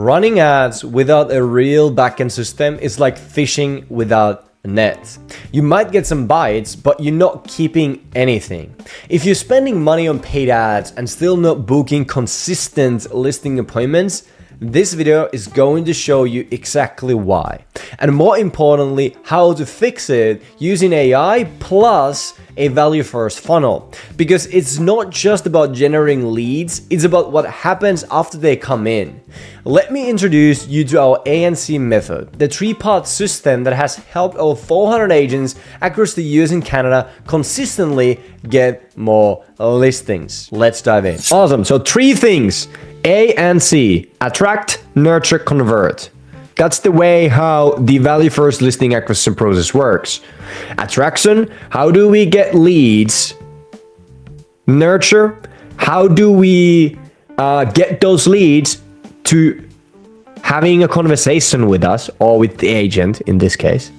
Running ads without a real backend system is like fishing without a net. You might get some bites, but you're not keeping anything. If you're spending money on paid ads and still not booking consistent listing appointments, this video is going to show you exactly why. And more importantly, how to fix it using AI plus a value first funnel. Because it's not just about generating leads, it's about what happens after they come in. Let me introduce you to our ANC method, the three-part system that has helped over 400 agents across the US and Canada consistently get more listings. Let's dive in. Awesome, so 3 things. A and C, attract, nurture, convert. That's the way how the value first listing acquisition process works. Attraction, how do we get leads? Nurture, how do we get those leads to having a conversation with us or with the agent in this case?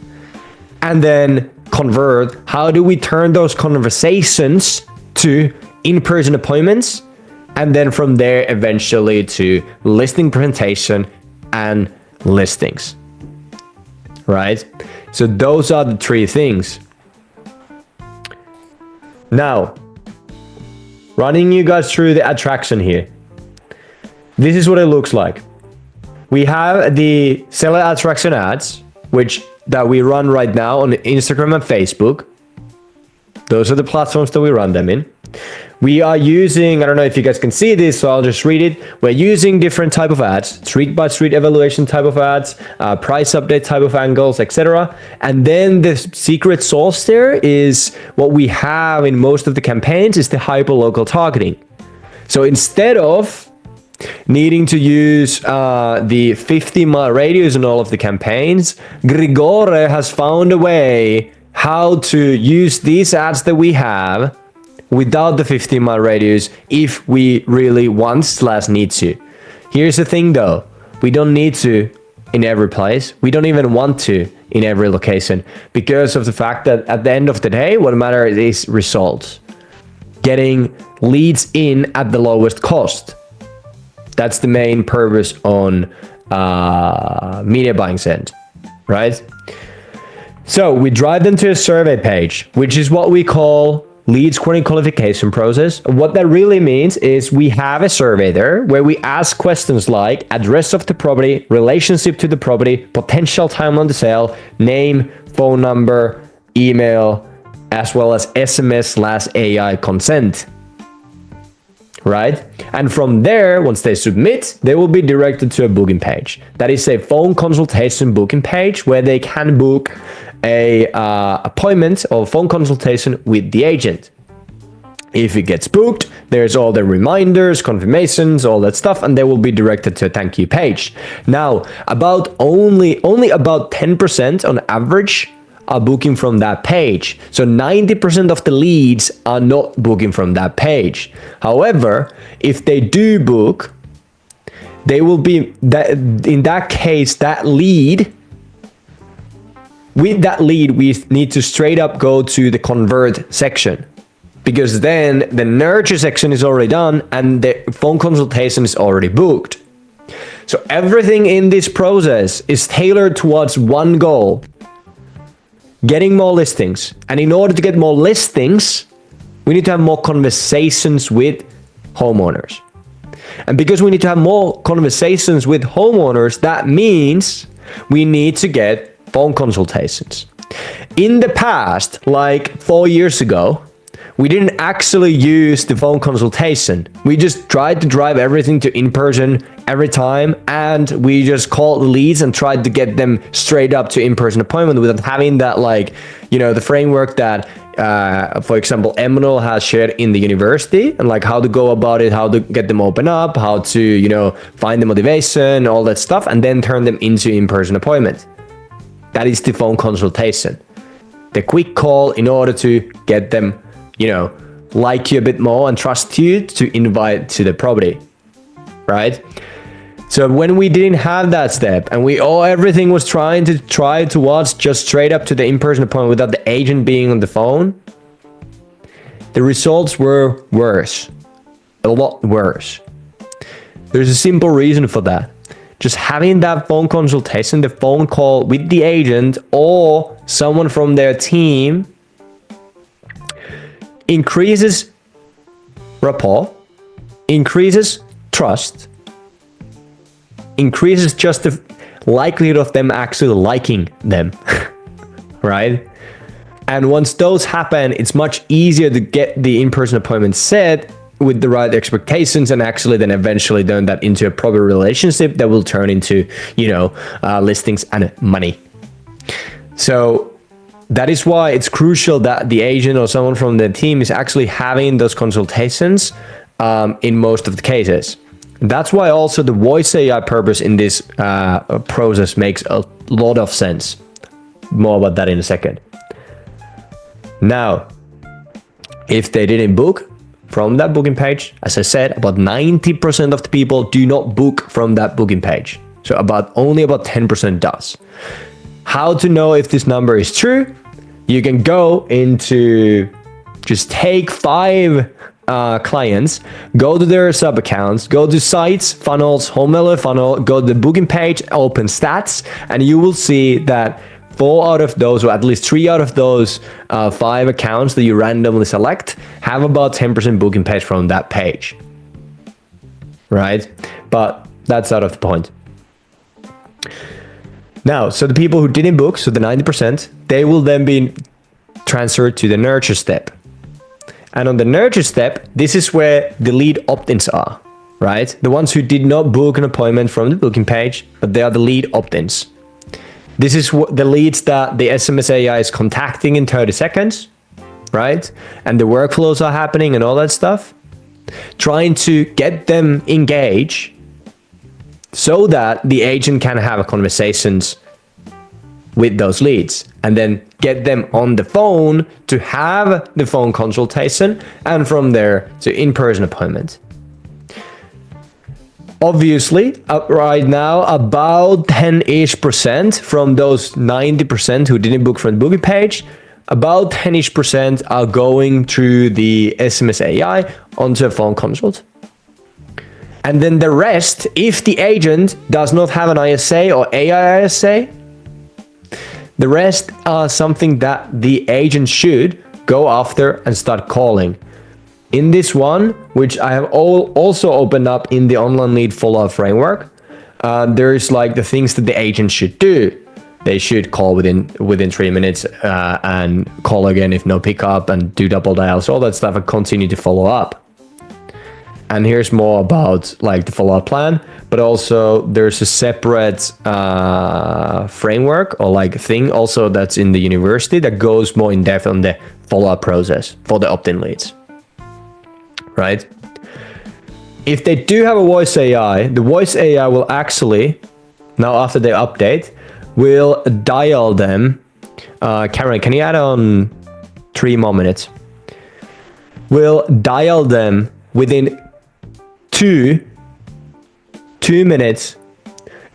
And then convert, how do we turn those conversations to in-person appointments? And then from there, eventually to listing presentation and listings, right? So those are the 3 things. Now, running you guys through the attraction here. This is what it looks like. We have the seller attraction ads, that we run right now on Instagram and Facebook. Those are the platforms that we run them in. We are using, I don't know if you guys can see this, so I'll just read it. We're using different type of ads, street by street evaluation type of ads, price update type of angles, etc. And then the secret sauce there is what we have in most of the campaigns is the hyper-local targeting. So instead of needing to use the 50-mile radius in all of the campaigns, Grigore has found a way how to use these ads that we have without the 50-mile radius if we really want/need to. Here's the thing though, we don't need to in every place. We don't even want to in every location because of the fact that at the end of the day, what matters is results. Getting leads in at the lowest cost. That's the main purpose on media buying end, right? So we drive them to a survey page, which is what we call lead scoring qualification process. What that really means is we have a survey there where we ask questions like address of the property, relationship to the property, potential time on the sale, name, phone number, email, as well as SMS/AI consent. Right? And from there, once they submit, they will be directed to a booking page. That is a phone consultation booking page where they can book a appointment or phone consultation with the agent. If it gets booked, there's all the reminders, confirmations, all that stuff, and they will be directed to a thank you page. Now, only about 10% on average are booking from that page. So 90% of the leads are not booking from that page. However, if they do book, they will be in that case, with that lead, we need to straight up go to the convert section because then the nurture section is already done and the phone consultation is already booked. So everything in this process is tailored towards one goal, getting more listings. And in order to get more listings, we need to have more conversations with homeowners. And because we need to have more conversations with homeowners, that means we need to get phone consultations. In the past, like 4 years ago, we didn't actually use the phone consultation. We just tried to drive everything to in-person every time, and we just called the leads and tried to get them straight up to in-person appointment without having that, the framework that, for example, Emmanuel has shared in the university, and like how to go about it, how to get them open up, how to, find the motivation, all that stuff, and then turn them into in-person appointment. That is the phone consultation. The quick call in order to get them, like you a bit more and trust you to invite to the property, right? So when we didn't have that step and everything was try towards just straight up to the in-person appointment without the agent being on the phone, the results were worse, a lot worse. There's a simple reason for that. just having that phone consultation, the phone call with the agent or someone from their team, increases rapport, increases trust, increases just the likelihood of them actually liking them, right? And once those happen, it's much easier to get the in-person appointment set with the right expectations, and actually then eventually turn that into a proper relationship that will turn into, listings and money. So that is why it's crucial that the agent or someone from the team is actually having those consultations in most of the cases. That's why also the voice AI purpose in this process makes a lot of sense. More about that in a second. Now, if they didn't book from that booking page, as I said, about 90% of the people do not book from that booking page. So only about 10% does. How to know if this number is true? You can go into, just take 5 clients, go to their sub accounts, go to sites, funnels, home mailer funnel, go to the booking page, open stats, and you will see that 4 out of those, or at least 3 out of those 5 accounts that you randomly select have about 10% booking page from that page, right? But that's out of the point. Now, so the people who didn't book, so the 90%, they will then be transferred to the nurture step. And on the nurture step, this is where the lead opt-ins are, right? The ones who did not book an appointment from the booking page, but they are the lead opt-ins. This is what the leads that the SMS AI is contacting in 30 seconds, right? And the workflows are happening and all that stuff. Trying to get them engaged so that the agent can have conversations with those leads, and then get them on the phone to have the phone consultation, and from there to in-person appointment. Obviously, right now, about 10-ish% from those 90% who didn't book from the booking page, about 10-ish% are going through the SMS AI onto a phone consult. And then the rest, if the agent does not have an ISA or AI ISA, the rest are something that the agent should go after and start calling. In this one, which I have also opened up in the online lead follow-up framework, there's like the things that the agent should do. They should call within 3 minutes and call again if no pickup, and do double dials, all that stuff, and continue to follow up. And here's more about like the follow-up plan, but also there's a separate framework or like thing also that's in the university that goes more in depth on the follow-up process for the opt-in leads. Right? If they do have a voice AI, the voice AI will actually, now after they update, will dial them. Cameron, can you add on 3 more minutes? Will dial them within 2 minutes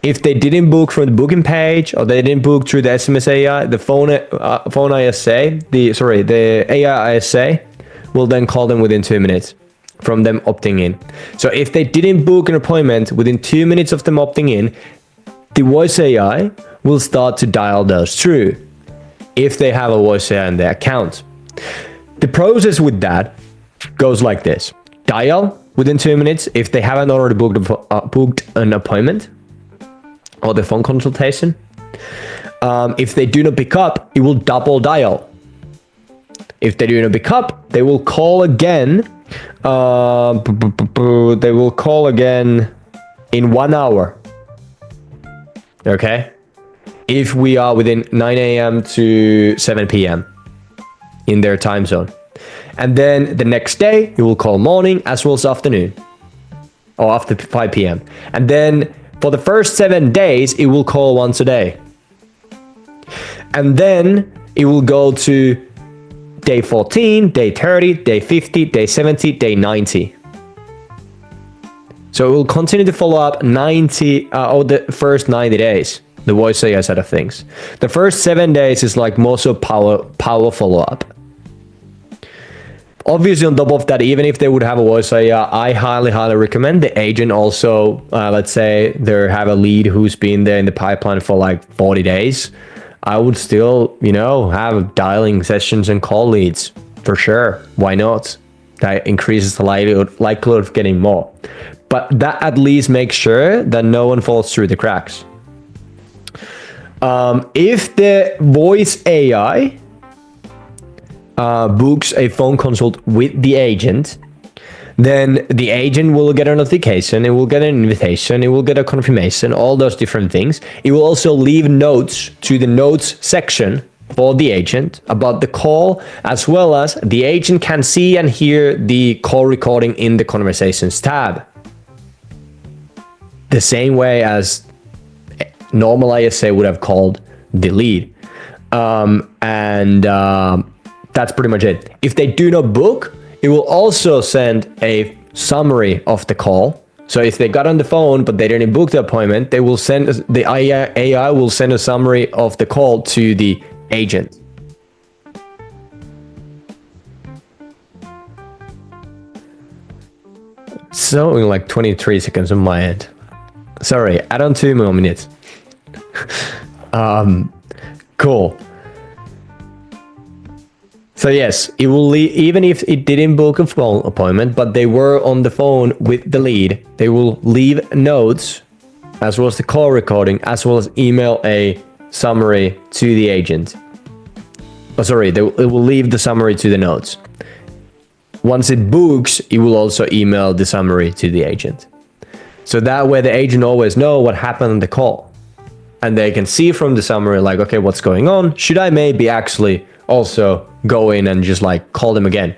if they didn't book from the booking page, or they didn't book through the SMS AI, the phone ISA, the AI ISA will then call them within 2 minutes from them opting in. So if they didn't book an appointment within 2 minutes of them opting in, the voice AI will start to dial those through if they have a voice AI in their account. The process with that goes like this: dial within 2 minutes if they haven't already booked an appointment or the phone consultation. If they do not pick up, it will double dial. If they do not pick up, they will call again. They will call again in 1 hour. Okay? If we are within 9 a.m. to 7 p.m. in their time zone. And then the next day, you will call morning as well as afternoon, or after 5 p.m. And then for the first 7 days, it will call once a day. And then it will go to day 14, day 30, day 50, day 70, day 90. So it will continue to follow up 90 or the first 90 days, the voice AI side of things. The first 7 days is like more so power follow-up. Obviously, on top of that, even if they would have a voice AI, I highly recommend the agent also, let's say they have a lead who's been there in the pipeline for like 40 days. I would still, have dialing sessions and call leads for sure. Why not? That increases the likelihood of getting more. But that at least makes sure that no one falls through the cracks. If the voice AI books a phone consult with the agent, then the agent will get a notification, it will get an invitation, it will get a confirmation, all those different things. It will also leave notes to the notes section for the agent about the call, as well as the agent can see and hear the call recording in the conversations tab. The same way as normal ISA would have called the lead. That's pretty much it. If they do not book, it will also send a summary of the call. So if they got on the phone but they didn't book the appointment, they will send the AI will send a summary of the call to the agent. So in like 23 seconds on my end. Sorry, add on 2 more minutes. Cool. So yes, it will leave, even if it didn't book a phone appointment, but they were on the phone with the lead, they will leave notes, as well as the call recording, as well as email a summary to the agent. Oh, sorry, it will leave the summary to the notes. Once it books, it will also email the summary to the agent. So that way the agent always know what happened on the call. And they can see from the summary, like, okay, what's going on? Should I maybe actually also go in and just like call them again?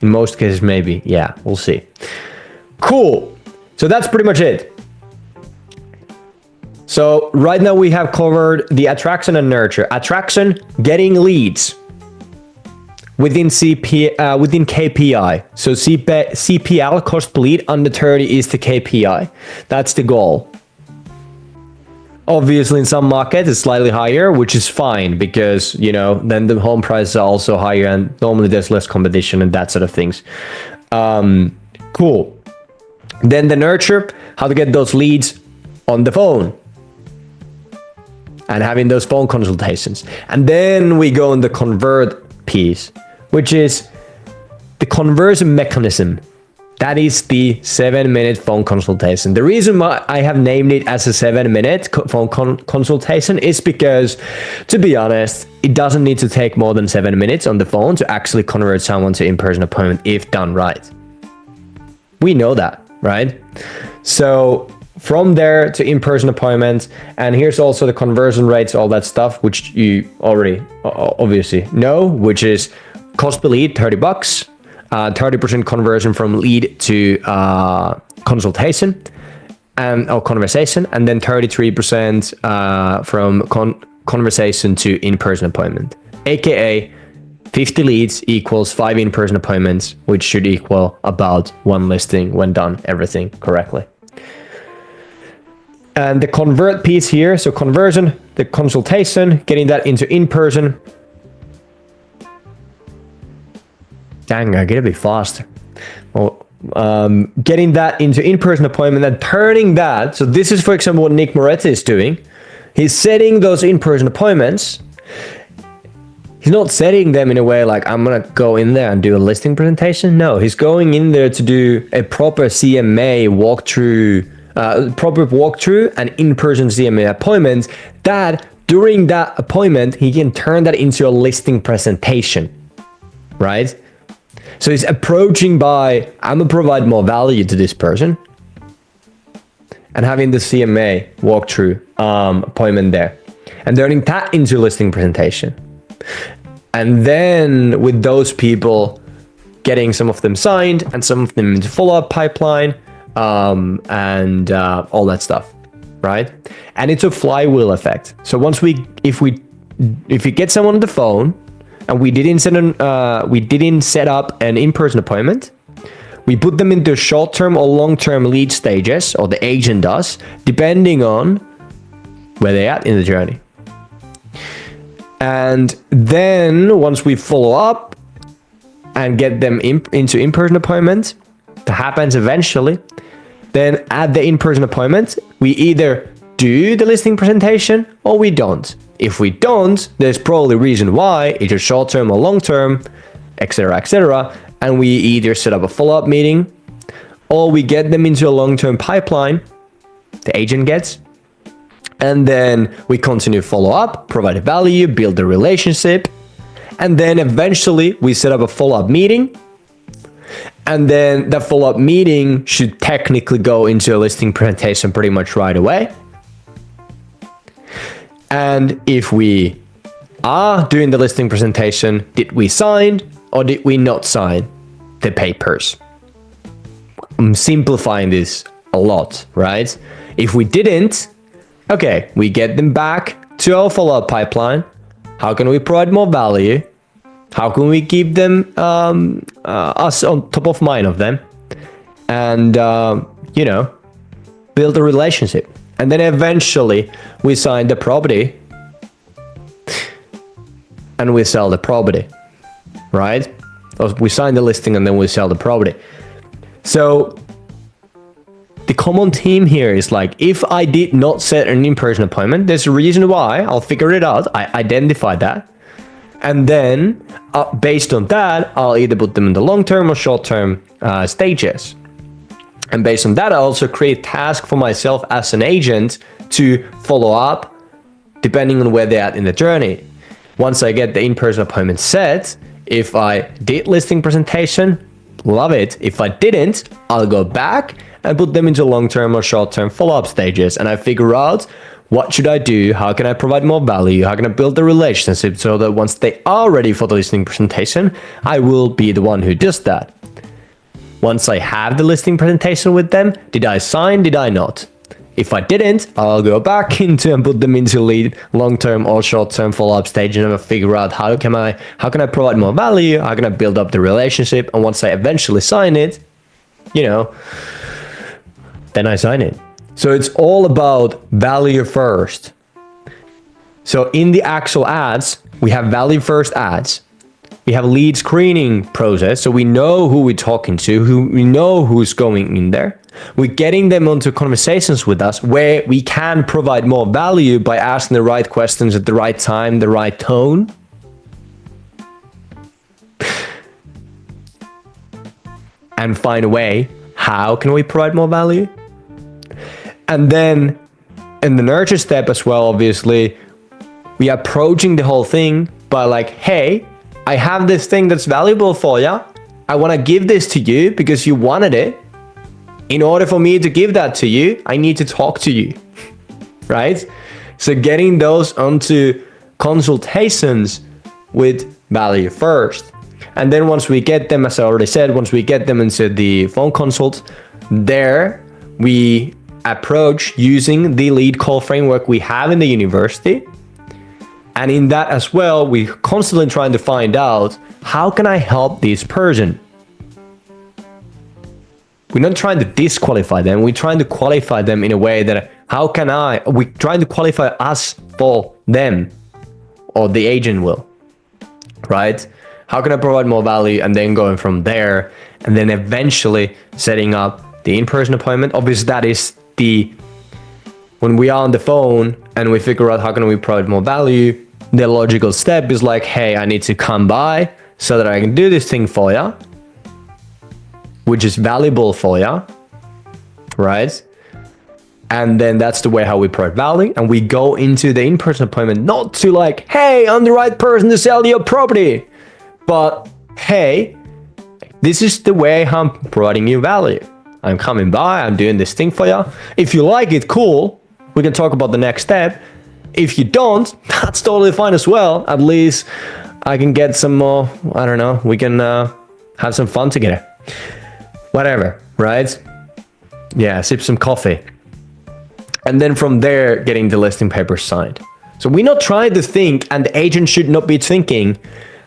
In most cases, maybe. Yeah, we'll see. Cool. So that's pretty much it. So right now we have covered the attraction and nurture. Attraction, getting leads within within KPI. So CPL, cost per lead, under 30 is the KPI. That's the goal. Obviously, in some markets, it's slightly higher, which is fine because, then the home prices are also higher and normally there's less competition and that sort of things. Cool. Then the nurture, how to get those leads on the phone and having those phone consultations. And then we go on the convert piece, which is the conversion mechanism. That is the 7-minute phone consultation. The reason why I have named it as a 7-minute phone consultation is because, to be honest, it doesn't need to take more than 7 minutes on the phone to actually convert someone to in-person appointment if done right. We know that, right? So from there to in-person appointments, and here's also the conversion rates, all that stuff, which you already obviously know, which is cost per lead, $30. 30% conversion from lead to consultation or conversation, and then 33% from conversation to in-person appointment, aka 50 leads equals 5 in-person appointments, which should equal about 1 listing when done everything correctly. And the convert piece here, so conversion, the consultation, getting that into in-person. Dang, I gotta be faster. Well, getting that into in-person appointment and turning that. So this is, for example, what Nick Moretti is doing. He's setting those in-person appointments. He's not setting them in a way like, I'm gonna go in there and do a listing presentation. No, he's going in there to do a proper CMA walkthrough, and in-person CMA appointments. That during that appointment, he can turn that into a listing presentation, right? So he's approaching by, I'm gonna provide more value to this person, and having the CMA walkthrough appointment there, and turning that into a listing presentation. And then with those people, getting some of them signed and some of them into follow-up pipeline, and all that stuff, right? And it's a flywheel effect. So once if we get someone on the phone, and we didn't set up an in-person appointment, we put them into short-term or long-term lead stages, or the agent does, depending on where they're at in the journey. And then once we follow up, and get them into in-person appointments. That happens eventually. Then at the in-person appointment, we either do the listing presentation or we don't. If we don't, there's probably a reason why, either short-term or long-term, etc., etc. And we either set up a follow-up meeting or we get them into a long-term pipeline, the agent gets, and then we continue follow-up, provide value, build a relationship, and then eventually we set up a follow-up meeting. And then the follow-up meeting should technically go into a listing presentation pretty much right away. And if we are doing the listing presentation, did we sign or did we not sign the papers? I'm simplifying this a lot, right? If we didn't, okay, we get them back to our follow-up pipeline. How can we provide more value? How can we keep them, us on top of mind of them? And, build a relationship. And then eventually we sign the property and we sell the property, right? We sign the listing and then we sell the property. So the common theme here is like, if I did not set an in-person appointment, there's a reason why. I'll figure it out. I identify that. And then based on that, I'll either put them in the long-term or short-term stages. And based on that, I also create tasks for myself as an agent to follow up depending on where they're at in the journey. Once I get the in-person appointment set, if I did listing presentation, love it. If I didn't, I'll go back and put them into long-term or short-term follow-up stages. And I figure out, what should I do? How can I provide more value? How can I build the relationship so that once they are ready for the listing presentation, I will be the one who does that. Once I have the listing presentation with them, did I sign? Did I not? If I didn't, I'll go back into and put them into lead long-term or short-term follow-up stage and I'll figure out how can I provide more value? How can I build up the relationship? And once I eventually sign it, then I sign it. So it's all about value first. So in the actual ads, we have value first ads. We have lead screening process. So we know who we're talking to, we know who's going in there. We're getting them onto conversations with us where we can provide more value by asking the right questions at the right time, the right tone. And find a way, how can we provide more value? And then in the nurture step as well, obviously, we are approaching the whole thing by like, hey, I have this thing that's valuable for you. I want to give this to you because you wanted it. In order for me to give that to you, I need to talk to you, right? So getting those onto consultations with value first. And then once we get them, as I already said, once we get them into the phone consult, there we approach using the lead call framework we have in the university. And in that as well, we're constantly trying to find out, how can I help this person? We're not trying to disqualify them. We're trying to qualify them in a way that, we're trying to qualify us for them, or the agent will, right? How can I provide more value? And then going from there, and then eventually setting up the in-person appointment. Obviously, that is when we are on the phone and we figure out how can we provide more value, the logical step is like, hey, I need to come by so that I can do this thing for you, which is valuable for you, right? And then that's the way how we provide value. And we go into the in-person appointment, not to like, hey, I'm the right person to sell your property, but hey, this is the way I'm providing you value. I'm coming by, I'm doing this thing for you. If you like it, cool. We can talk about the next step. If you don't, that's totally fine as well. At least I can get some more, I don't know, we can have some fun together. Whatever, right? Yeah, sip some coffee. And then from there, getting the listing papers signed. So we're not trying to think, and the agent should not be thinking,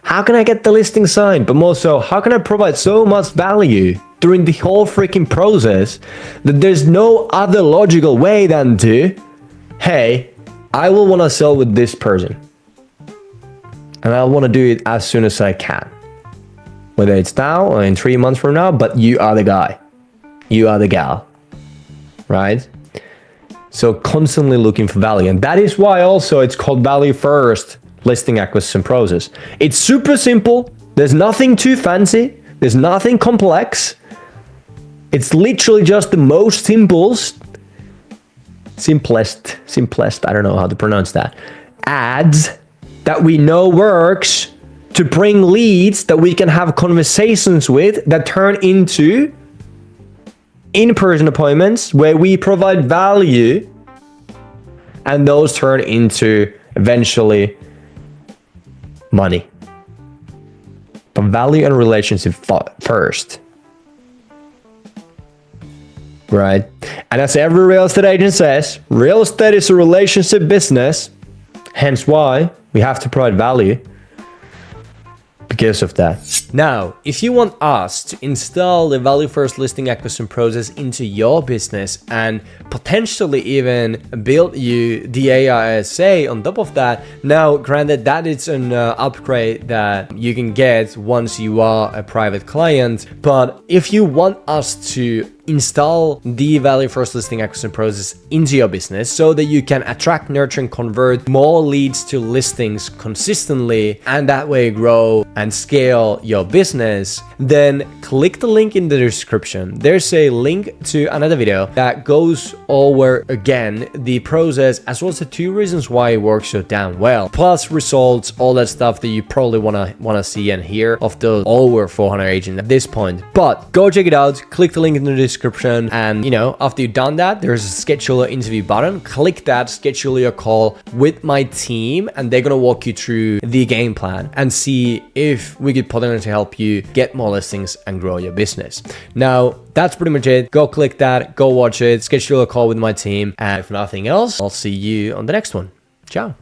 how can I get the listing signed? But more so, how can I provide so much value during the whole freaking process that there's no other logical way than to, hey, I will want to sell with this person. And I want to do it as soon as I can. whether it's now or in 3 months from now, but you are the guy. You are the gal, right? So constantly looking for value. And that is why also it's called value first listing acquisition process. It's super simple. There's nothing too fancy. There's nothing complex. It's literally just the most simplest, I don't know how to pronounce that, ads that we know works to bring leads that we can have conversations with that turn into in-person appointments where we provide value, and those turn into eventually money. But value and relationship first, right? And as every real estate agent says, real estate is a relationship business, hence why we have to provide value because of that. Now, if you want us to install the value first listing acquisition process into your business and potentially even build you the AISA on top of that, now granted that it's an upgrade that you can get once you are a private client, but if you want us to install the value first listing acquisition process into your business so that you can attract, nurture, and convert more leads to listings consistently, and that way grow and scale your business, then click the link in the description. There's a link to another video that goes over again the process as well as the 2 reasons why it works so damn well, plus results, all that stuff that you probably wanna see and hear of those over 400 agents at this point. But go check it out, click the link in the description, and you know, after you've done that, there's a schedule an interview button. Click that, schedule your call with my team, and they're gonna walk you through the game plan and see if we could potentially help you get more listings and grow your business. Now, that's pretty much it. Go click that, go watch it, schedule a call with my team, and if nothing else, I'll see you on the next one. Ciao.